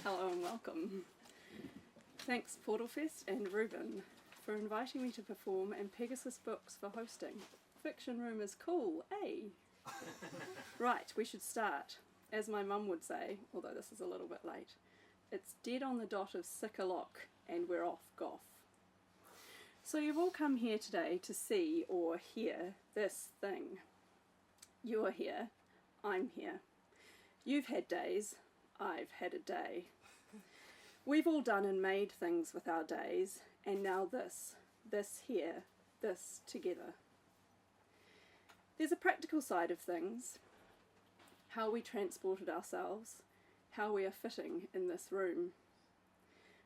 Hello and welcome. Thanks PORTALFEST and Ruben for inviting me to perform and Pegasus Books for hosting. Fiction room is cool, eh? Right, we should start. As my mum would say, although this is a little bit late, it's dead on the dot of 6 o'clock and we're off goff. So you've all come here today to see or hear this thing. You're here, I'm here. You've had days, I've had a day. We've all done and made things with our days, and now this here, this together. There's a practical side of things, how we transported ourselves, how we are fitting in this room.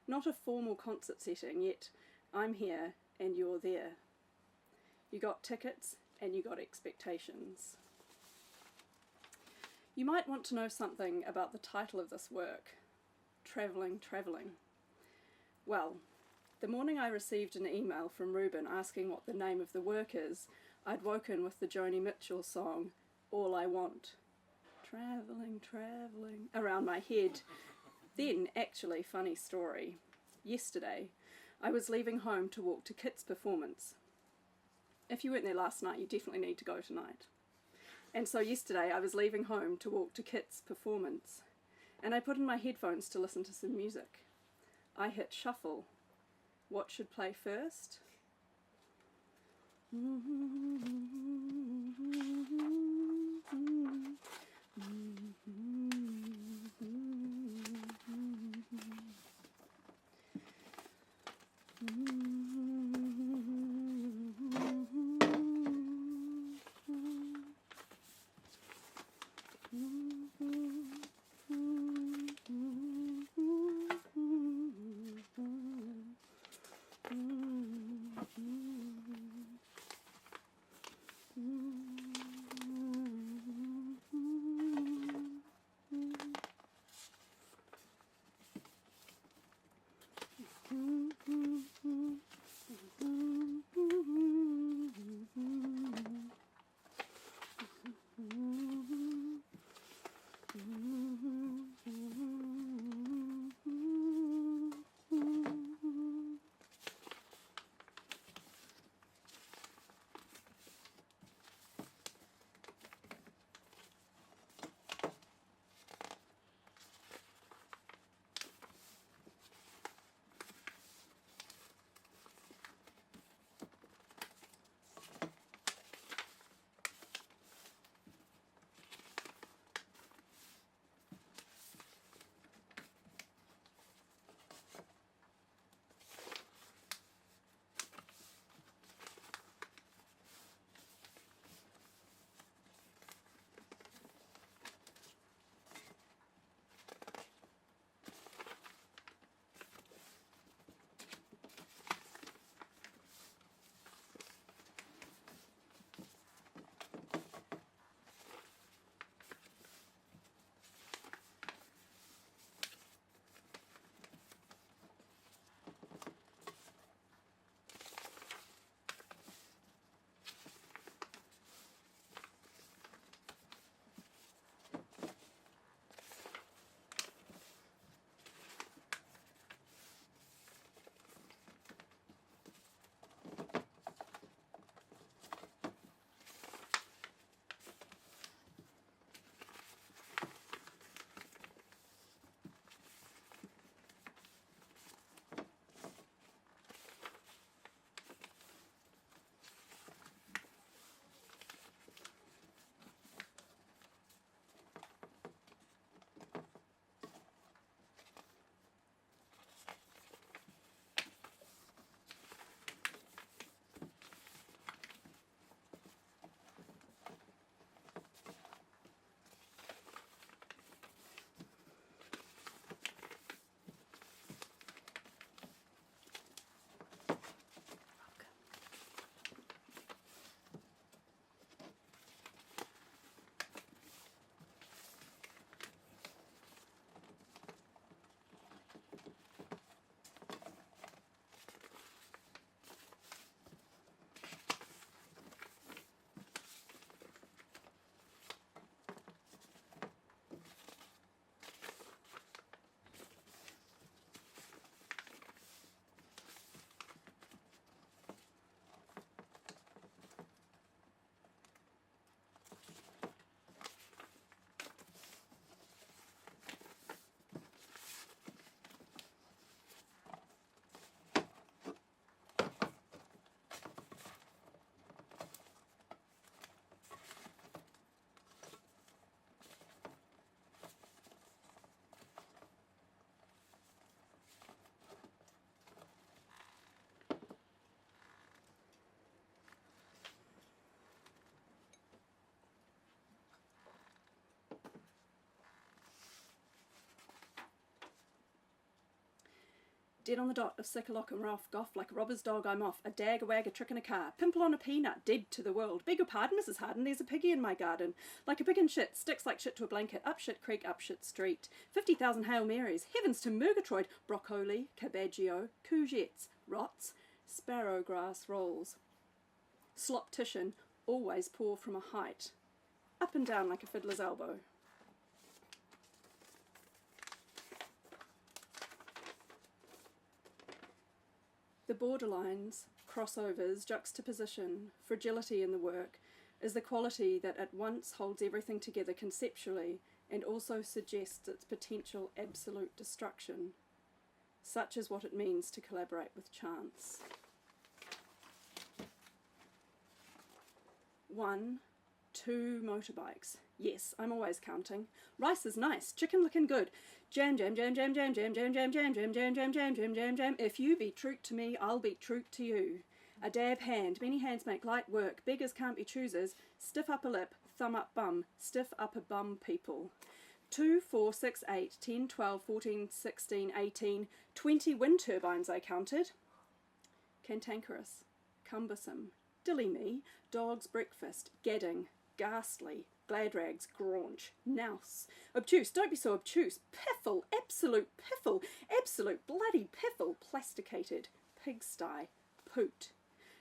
Not a formal concert setting, yet I'm here and you're there. You got tickets and you got expectations. You might want to know something about the title of this work, Travelling. Well, the morning I received an email from Ruben asking what the name of the work is, I'd woken with the Joni Mitchell song, All I Want. Travelling, around my head. Then, actually, funny story. Yesterday, I was leaving home to walk to Kit's performance. If you weren't there last night, you definitely need to go tonight. And so yesterday I was leaving home to walk to Kit's performance, and I put in my headphones to listen to some music. I hit shuffle. What should play first? Dead on the dot of Sikalok and Ralph Goff, like a robber's dog I'm off, a dag, a wag, a trick in a car, pimple on a peanut, dead to the world. Beg your pardon, Mrs. Harden, there's a piggy in my garden. Like a pig in shit, sticks like shit to a blanket, up shit creek, up shit street. 50,000 Hail Marys, heavens to Murgatroyd, broccoli, cabbaggio, courgettes, rots, sparrow grass rolls. Slop-tition, always pour from a height, up and down like a fiddler's elbow. The borderlines, crossovers, juxtaposition, fragility in the work is the quality that at once holds everything together conceptually and also suggests its potential absolute destruction. Such is what it means to collaborate with chance. 1, 2 motorbikes. Yes, I'm always counting. Rice is nice, chicken looking good. Jam, jam, jam, jam, jam, jam, jam, jam, jam, jam, jam, jam, jam, jam, jam, jam. If you be true to me, I'll be true to you. A dab hand, many hands make light work. Beggars can't be choosers. Stiff upper lip, thumb up bum. Stiff upper bum people. 2, 4, 6, 8, 10, 12, 14, 16, 18, 20 wind turbines I counted. Cantankerous, cumbersome, dilly me, dog's breakfast, gadding, ghastly, glad rags, graunch, nouse, obtuse, don't be so obtuse, piffle, absolute bloody piffle, plasticated, pigsty, poot,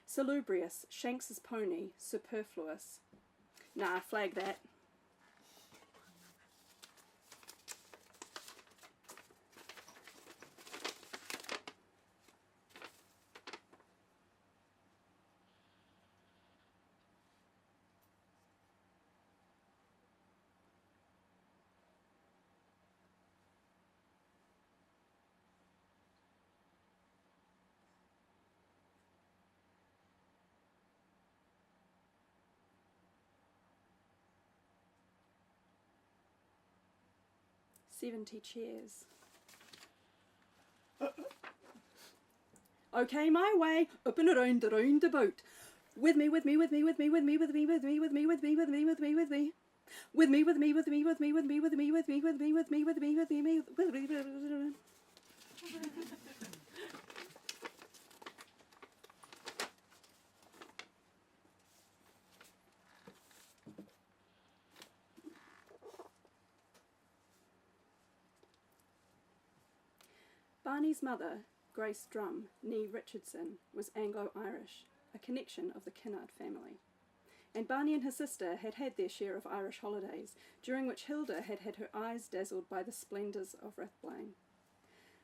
salubrious, Shanks's pony, superfluous. Nah, flag that. "70 chairs. Okay, my way, up and around the roundabout. With me, with me, with me, with me, with me, with me, with me, with me, with me, with me, with me, with me. With me, with me, with me, with me, with me, with me, with me, with me, with me, with me, with me, with me. Barney's mother, Grace Drum, née Richardson, was Anglo-Irish, a connection of the Kinnard family. And Barney and her sister had had their share of Irish holidays, during which Hilda had had her eyes dazzled by the splendours of Rathblaine.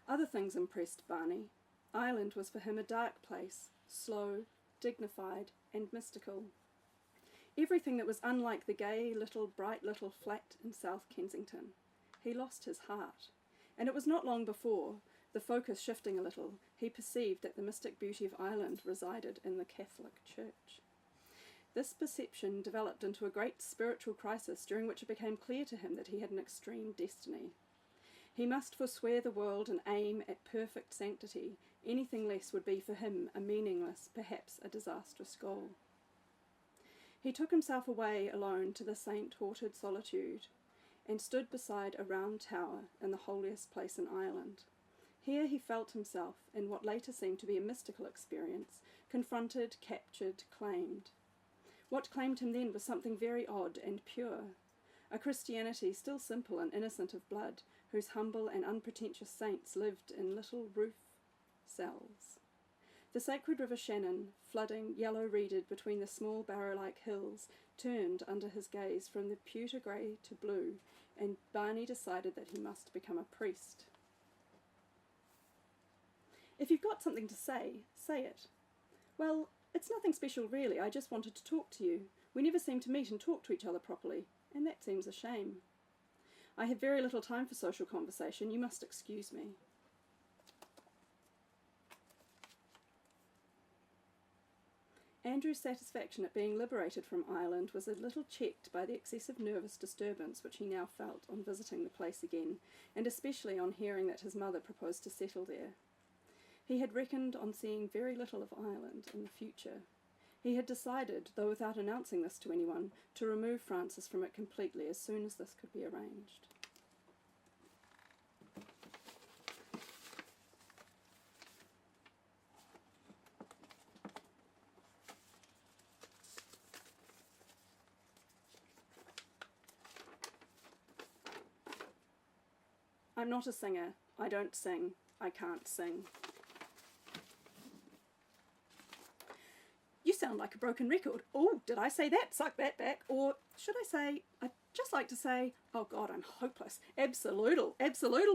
Other things impressed Barney. Ireland was for him a dark place, slow, dignified, and mystical. Everything that was unlike the gay little, bright little flat in South Kensington. He lost his heart. And it was not long before, the focus shifting a little, he perceived that the mystic beauty of Ireland resided in the Catholic Church. This perception developed into a great spiritual crisis during which it became clear to him that he had an extreme destiny. He must forswear the world and aim at perfect sanctity. Anything less would be for him a meaningless, perhaps a disastrous goal. He took himself away alone to the saint-haunted solitude and stood beside a round tower in the holiest place in Ireland. Here he felt himself, in what later seemed to be a mystical experience, confronted, captured, claimed. What claimed him then was something very odd and pure, a Christianity still simple and innocent of blood, whose humble and unpretentious saints lived in little roof cells. The sacred river Shannon, flooding, yellow-reeded between the small barrow-like hills, turned under his gaze from the pewter grey to blue, and Barney decided that he must become a priest. "If you've got something to say it." "Well, it's nothing special really, I just wanted to talk to you. We never seem to meet and talk to each other properly, and that seems a shame. I have very little time for social conversation, you must excuse me." Andrew's satisfaction at being liberated from Ireland was a little checked by the excessive nervous disturbance which he now felt on visiting the place again, and especially on hearing that his mother proposed to settle there. He had reckoned on seeing very little of Ireland in the future. He had decided, though without announcing this to anyone, to remove Frances from it completely as soon as this could be arranged. I'm not a singer. I don't sing. I can't sing. You sound like a broken record. Oh, did I say that? Suck that back. Or should I say, I'd just like to say, oh God, I'm hopeless. Absolutal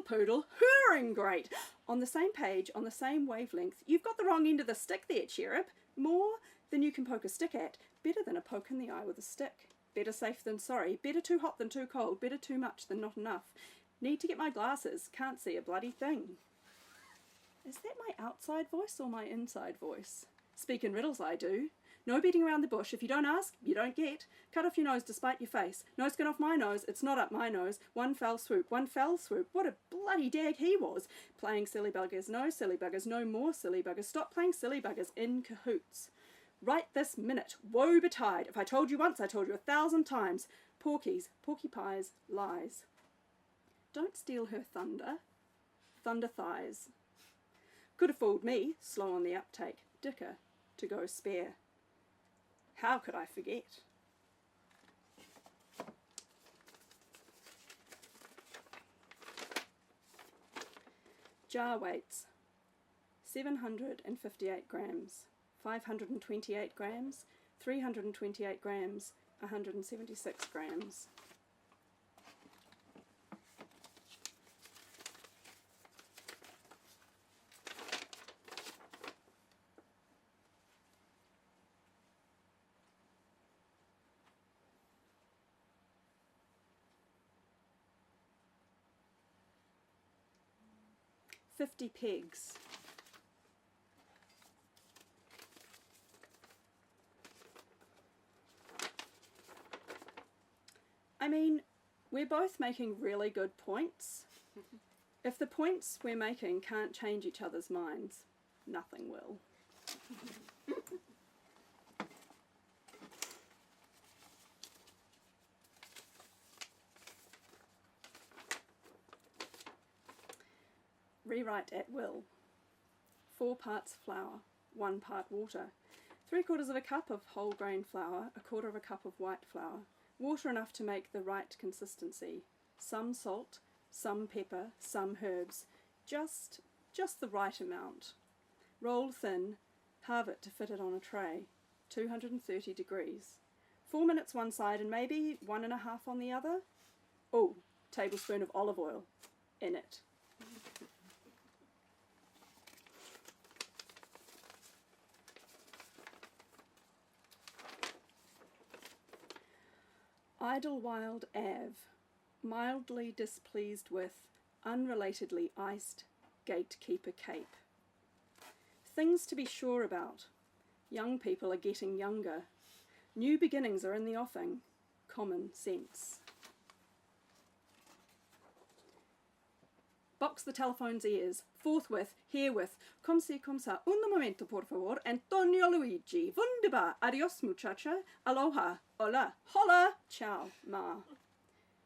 poodle. Hooring great. On the same page, on the same wavelength. You've got the wrong end of the stick there, cherub. More than you can poke a stick at. Better than a poke in the eye with a stick. Better safe than sorry. Better too hot than too cold. Better too much than not enough. Need to get my glasses. Can't see a bloody thing. Is that my outside voice or my inside voice? Speak in riddles, I do. No beating around the bush. If you don't ask, you don't get. Cut off your nose despite your face. No skin off my nose. It's not up my nose. One fell swoop. One fell swoop. What a bloody dag he was. Playing silly buggers. No silly buggers. No more silly buggers. Stop playing silly buggers in cahoots. Right this minute. Woe betide. If I told you once, I told you 1,000 times. Porkies, porcupines, lies. Don't steal her thunder. Thunder thighs. Could have fooled me. Slow on the uptake. Dicker. To go spare. How could I forget? Jar weights. 758 grams, 528 grams, 328 grams, 176 grams. $50 pegs. I mean, we're both making really good points. If the points we're making can't change each other's minds, nothing will. Rewrite at will. 4 parts flour, 1 part water. 3/4 of a cup of whole grain flour, 1/4 of a cup of white flour. Water enough to make the right consistency. Some salt, some pepper, some herbs. Just the right amount. Roll thin, halve it to fit it on a tray. 230 degrees. 4 minutes one side and maybe 1.5 on the other. Oh, tablespoon of olive oil in it. Idlewild Ave, mildly displeased with, unrelatedly iced, gatekeeper cape. Things to be sure about. Young people are getting younger. New beginnings are in the offing. Common sense. Box the telephone's ears. Forthwith, herewith. Come sa. Un momento, por favor. Antonio Luigi. Wunderbar. Adios, muchacha. Aloha. Hola. Holla. Ciao. Ma.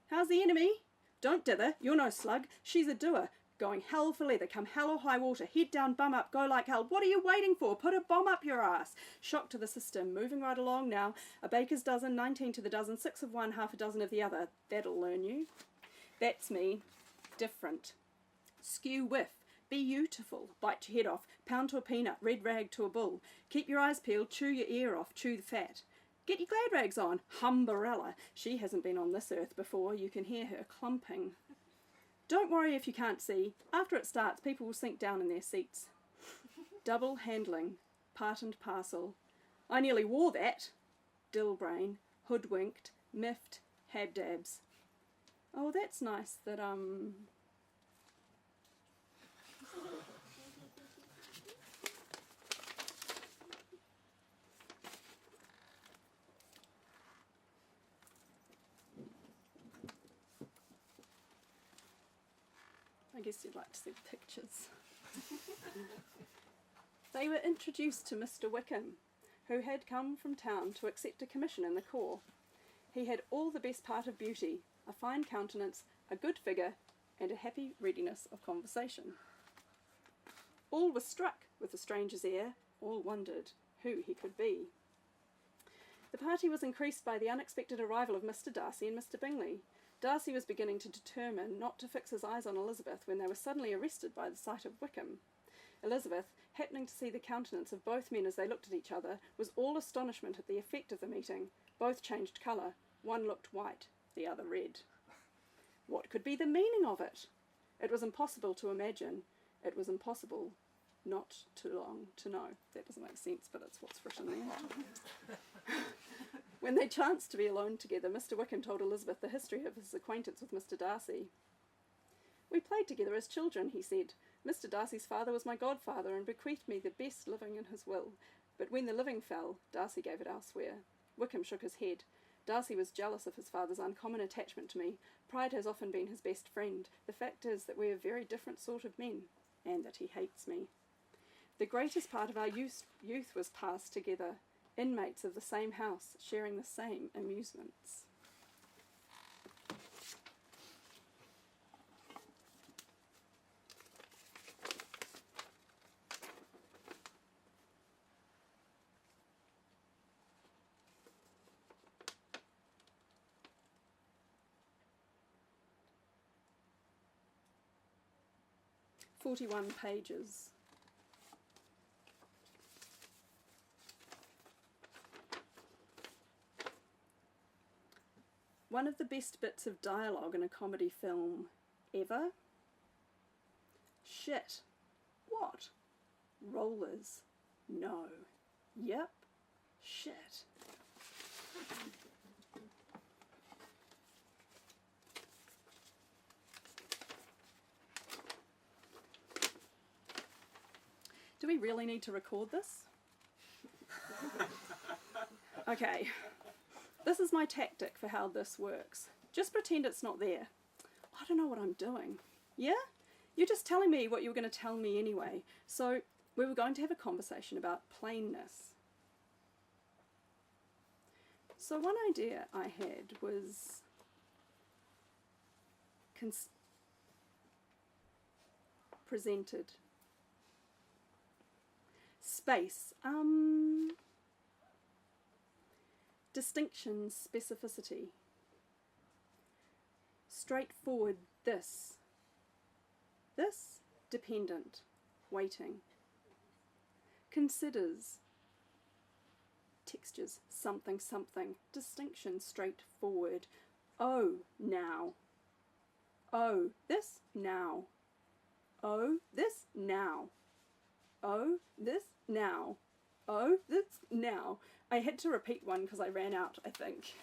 How's the enemy? Don't dither. You're no slug. She's a doer. Going hell for leather. Come hell or high water. Head down, bum up. Go like hell. What are you waiting for? Put a bomb up your ass. Shock to the system. Moving right along now. A baker's dozen. 19 to the dozen. 6 of one. Half a dozen of the other. That'll learn you. That's me. Different. Skew whiff. Be beautiful. Bite your head off. Pound to a peanut. Red rag to a bull. Keep your eyes peeled. Chew your ear off. Chew the fat. Get your glad rags on. Humbarella. She hasn't been on this earth before. You can hear her clumping. Don't worry if you can't see. After it starts, people will sink down in their seats. Double handling. Part and parcel. I nearly wore that. Dillbrain. Hoodwinked. Miffed. Habdabs. Oh, that's nice that, I guess you'd like to see pictures. They were introduced to Mr. Wickham, who had come from town to accept a commission in the corps. He had all the best part of beauty, a fine countenance, a good figure, and a happy readiness of conversation. All were struck with the stranger's air, all wondered who he could be. The party was increased by the unexpected arrival of Mr. Darcy and Mr. Bingley. Darcy was beginning to determine not to fix his eyes on Elizabeth when they were suddenly arrested by the sight of Wickham. Elizabeth, happening to see the countenance of both men as they looked at each other, was all astonishment at the effect of the meeting. Both changed colour. One looked white, the other red. What could be the meaning of it? It was impossible to imagine. It was impossible not too long to know. That doesn't make sense, but it's what's written there. When they chanced to be alone together, Mr. Wickham told Elizabeth the history of his acquaintance with Mr. Darcy. "We played together as children," he said. "Mr. Darcy's father was my godfather and bequeathed me the best living in his will. But when the living fell, Darcy gave it elsewhere." Wickham shook his head. "Darcy was jealous of his father's uncommon attachment to me. Pride has often been his best friend. The fact is that we are very different sort of men, and that he hates me. The greatest part of our youth was passed together, inmates of the same house, sharing the same amusements." "41 pages. One of the best bits of dialogue in a comedy film ever? Shit. What? Rollers. No. Yep. Shit. Do we really need to record this? Okay. This is my tactic for how this works. Just pretend it's not there. I don't know what I'm doing. Yeah? You're just telling me what you were going to tell me anyway. So we were going to have a conversation about plainness. So one idea I had was presented. Space. Distinction, specificity. Straightforward, this. This, dependent, waiting. Considers, textures, something, something. Distinction, straightforward. Oh, now. Oh, this, now. Oh, this, now. Oh, this, now. Oh, this, now. I had to repeat one because I ran out, I think.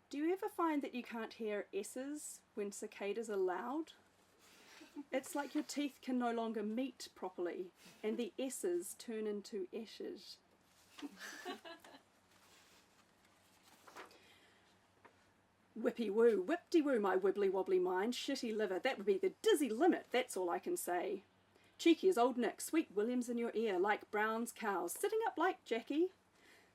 Do you ever find that you can't hear S's when cicadas are loud? It's like your teeth can no longer meet properly and the S's turn into ashes. Whippy-woo, whip-de-woo, my wibbly-wobbly mind, shitty liver, that would be the dizzy limit, that's all I can say. Cheeky as old Nick, sweet Williams in your ear, like Brown's cows, sitting up like Jackie.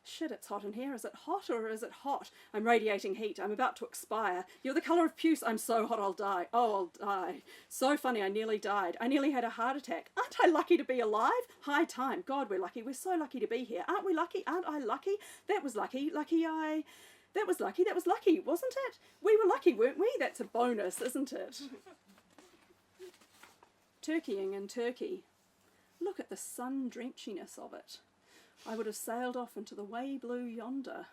Shit, it's hot in here, is it hot or is it hot? I'm radiating heat, I'm about to expire. You're the colour of puce, I'm so hot I'll die. Oh, I'll die. So funny, I nearly died. I nearly had a heart attack. Aren't I lucky to be alive? High time, God, we're lucky, we're so lucky to be here. Aren't we lucky? Aren't I lucky? That was lucky, That was lucky, wasn't it? We were lucky, weren't we? That's a bonus, isn't it? Turkeying in Turkey. Look at the sun-drenchiness of it. I would have sailed off into the way blue yonder.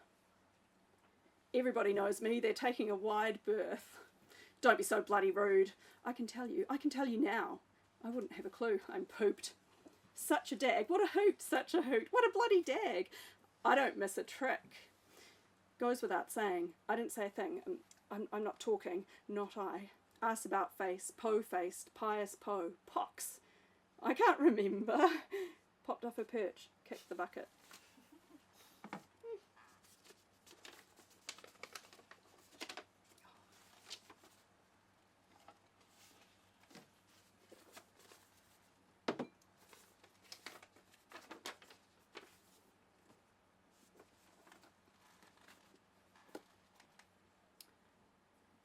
Everybody knows me, they're taking a wide berth. Don't be so bloody rude. I can tell you now. I wouldn't have a clue, I'm pooped. Such a dag, what a hoot, such a hoot, what a bloody dag. I don't miss a trick. Goes without saying. I didn't say a thing. I'm not talking. Not I. Ass about face. Po-faced. Pious po. Pox. I can't remember. Popped off her perch. Kicked the bucket.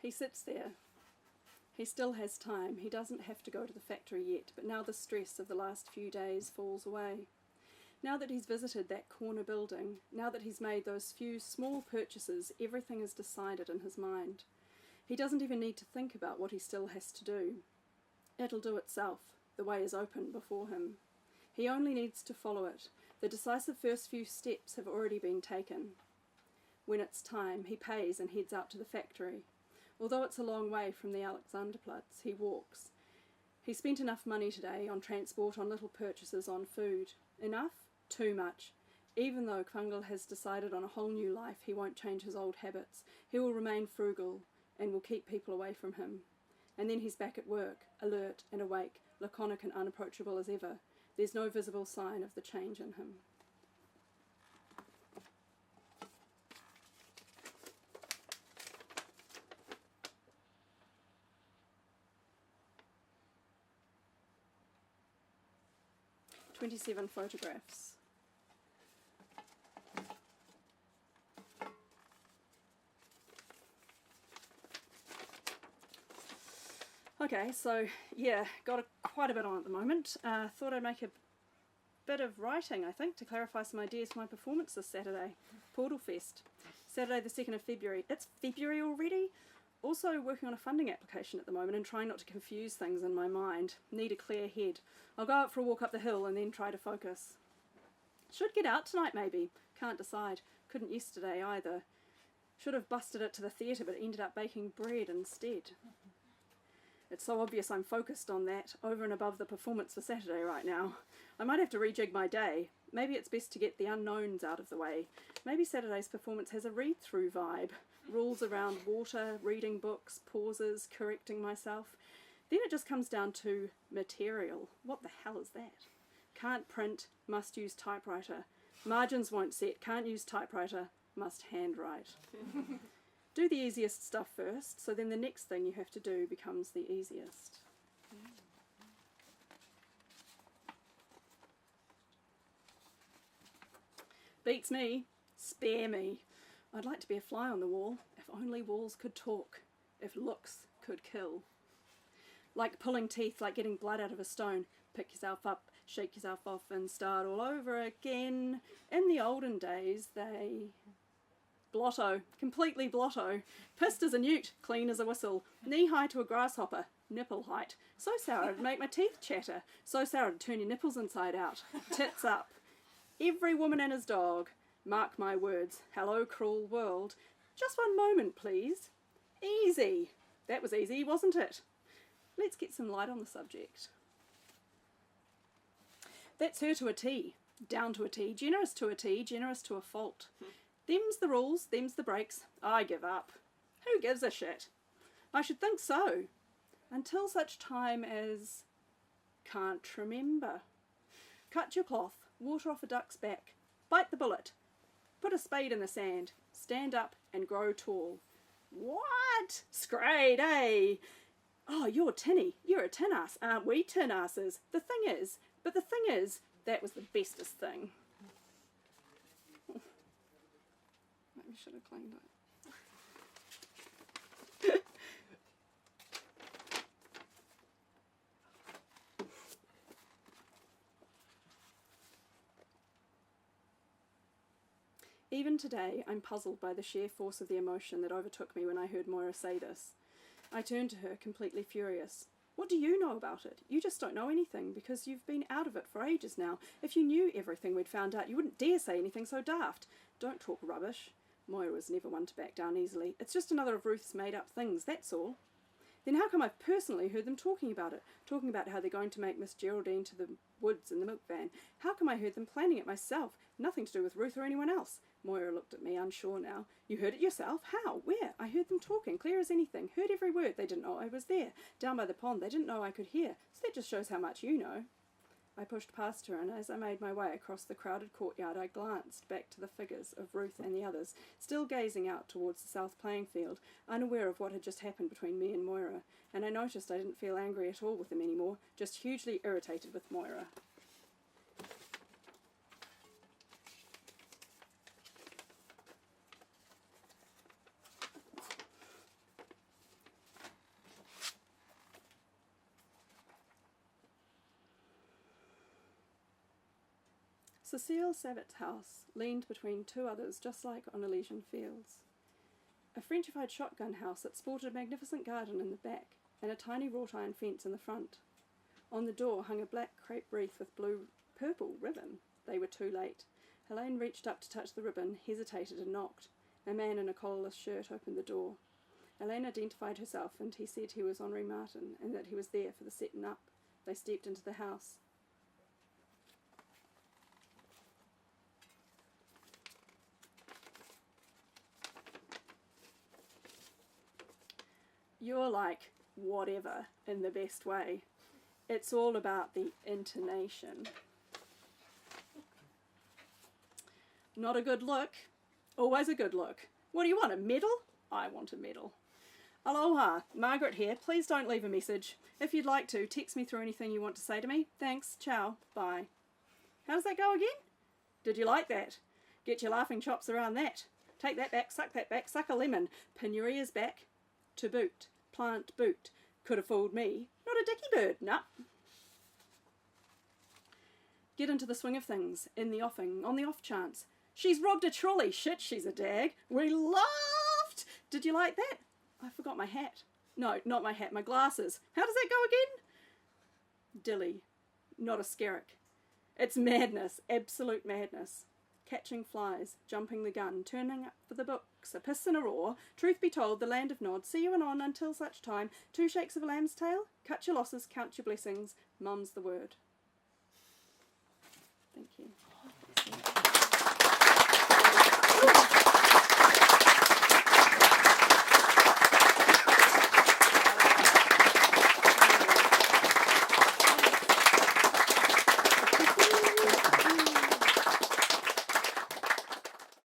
He sits there. He still has time. He doesn't have to go to the factory yet, but now the stress of the last few days falls away. Now that he's visited that corner building, now that he's made those few small purchases, everything is decided in his mind. He doesn't even need to think about what he still has to do. It'll do itself. The way is open before him. He only needs to follow it. The decisive first few steps have already been taken. When it's time, he pays and heads out to the factory. Although it's a long way from the Alexanderplatz, he walks. He spent enough money today on transport, on little purchases, on food. Enough? Too much. Even though Kvangel has decided on a whole new life, he won't change his old habits. He will remain frugal and will keep people away from him. And then he's back at work, alert and awake, laconic and unapproachable as ever. There's no visible sign of the change in him. "27 photographs. Okay, so yeah, got quite a bit on at the moment. Thought I'd make a bit of writing, I think, to clarify some ideas for my performance this Saturday. PORTALFEST. Saturday the 2nd of February. It's February already? Also working on a funding application at the moment and trying not to confuse things in my mind. Need a clear head. I'll go out for a walk up the hill and then try to focus. Should get out tonight maybe. Can't decide. Couldn't yesterday either. Should have busted it to the theatre but ended up baking bread instead. It's so obvious I'm focused on that, over and above the performance for Saturday right now. I might have to rejig my day. Maybe it's best to get the unknowns out of the way. Maybe Saturday's performance has a read-through vibe. Rules around water, reading books, pauses, correcting myself. Then it just comes down to material. What the hell is that? Can't print, must use typewriter. Margins won't set, can't use typewriter, must handwrite. Do the easiest stuff first, so then the next thing you have to do becomes the easiest. Beats me. Spare me. I'd like to be a fly on the wall, if only walls could talk, if looks could kill. Like pulling teeth, like getting blood out of a stone. Pick yourself up, shake yourself off and start all over again. In the olden days, they... Blotto. Completely blotto. Pissed as a newt, clean as a whistle. Knee-high to a grasshopper. Nipple height. So sour it'd make my teeth chatter. So sour it'd turn your nipples inside out. Tits up. Every woman and his dog. Mark my words. Hello, cruel world. Just one moment, please. Easy. That was easy, wasn't it? Let's get some light on the subject. That's her to a T. Down to a T. Generous to a T. Generous to a fault. Them's the rules, them's the breaks. I give up. Who gives a shit? I should think so. Until such time as... can't remember. Cut your cloth. Water off a duck's back. Bite the bullet. Put a spade in the sand. Stand up and grow tall. What? Scrade, eh? Oh, you're tinny. You're a tin ass. Aren't we tin asses? The thing is, that was the bestest thing. Maybe should have cleaned it. Even today, I'm puzzled by the sheer force of the emotion that overtook me when I heard Moira say this. I turned to her, completely furious. What do you know about it? You just don't know anything, because you've been out of it for ages now. If you knew everything we'd found out, you wouldn't dare say anything so daft. Don't talk rubbish. Moira was never one to back down easily. It's just another of Ruth's made-up things, that's all. Then how come I've personally heard them talking about it? Talking about how they're going to make Miss Geraldine to the woods in the milk van. How come I heard them planning it myself? Nothing to do with Ruth or anyone else. Moira looked at me, unsure now. You heard it yourself? How? Where? I heard them talking, clear as anything. Heard every word. They didn't know I was there. Down by the pond, they didn't know I could hear. So that just shows how much you know. I pushed past her, and as I made my way across the crowded courtyard, I glanced back to the figures of Ruth and the others, still gazing out towards the south playing field, unaware of what had just happened between me and Moira, and I noticed I didn't feel angry at all with them anymore, just hugely irritated with Moira. Cecile Savitt's house leaned between two others just like on Elysian Fields. A Frenchified shotgun house that sported a magnificent garden in the back and a tiny wrought-iron fence in the front. On the door hung a black crepe wreath with purple ribbon. They were too late. Helene reached up to touch the ribbon, hesitated and knocked. A man in a collarless shirt opened the door. Helene identified herself and he said he was Henri Martin and that he was there for the setting up. They stepped into the house. You're like, whatever, in the best way. It's all about the intonation. Not a good look. Always a good look. What do you want, a medal? I want a medal. Aloha, Margaret here. Please don't leave a message. If you'd like to, text me through anything you want to say to me. Thanks, ciao, bye. How does that go again? Did you like that? Get your laughing chops around that. Take that back, suck a lemon. Pin your ears back. To boot, plant boot. Could have fooled me. Not a dicky bird, nah. Get into the swing of things, in the offing, on the off chance. She's robbed a trolley. Shit, she's a dag. We laughed. Did you like that? I forgot my hat. No, not my hat, my glasses. How does that go again? Dilly, not a skerrick. It's madness, absolute madness. Catching flies, jumping the gun, turning up for the books, a piss and a roar. Truth be told, the land of nods. See you and on until such time. 2 shakes of a lamb's tail. Cut your losses, count your blessings. Mum's the word. Thank you.